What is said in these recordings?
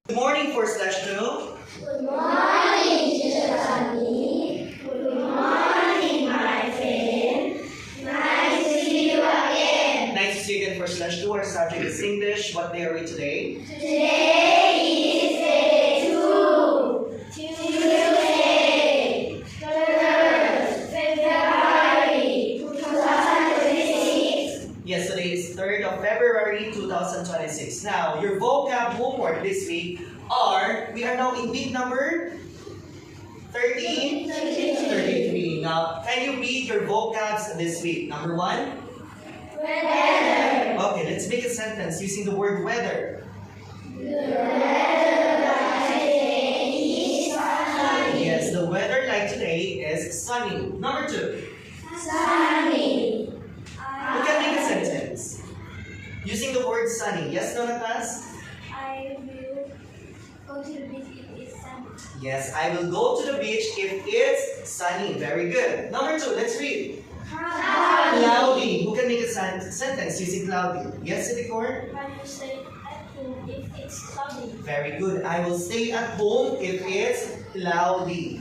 Good morning, 4/2. Good morning, Teacher Sunny. Good morning, my friend. Nice to see you again. Nice to see you again, 4/2. Our subject is English. What day are we today? Today is day 2. Tuesday, 3rd February 2026. Yes, today is 3rd of February 2026. Now, your vocab homework this week we are now in week number 33. Now, can you read your vocabs this week? Number 1? Weather. Okay, let's make a sentence using the word weather. The weather today is sunny. Yes, the weather like today is sunny. Number 2, Sunny. you can make a sentence using the word sunny. Yes, no, Natas? I will go to the beach if it's sunny. Yes, I will go to the beach if it's sunny. Very good. Number 2, let's read. Cloudy. Who can make a sentence using cloudy? Yes, Sidicorn? I will stay at home if it's cloudy. Very good. I will stay at home if it's cloudy.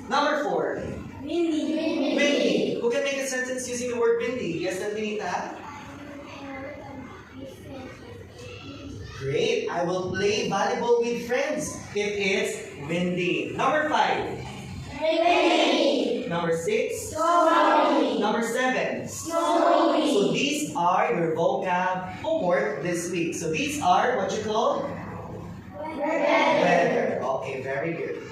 Number 4, Windy. windy. Who can make a sentence using the word windy? Yes, Nadinita? Great. I will play volleyball with friends if it's windy. Number 5. Rainy. Number 6. Stormy. Number 7. Snowy. So these are your vocab homework this week. So these are what you call Weather. weather. Okay, very good.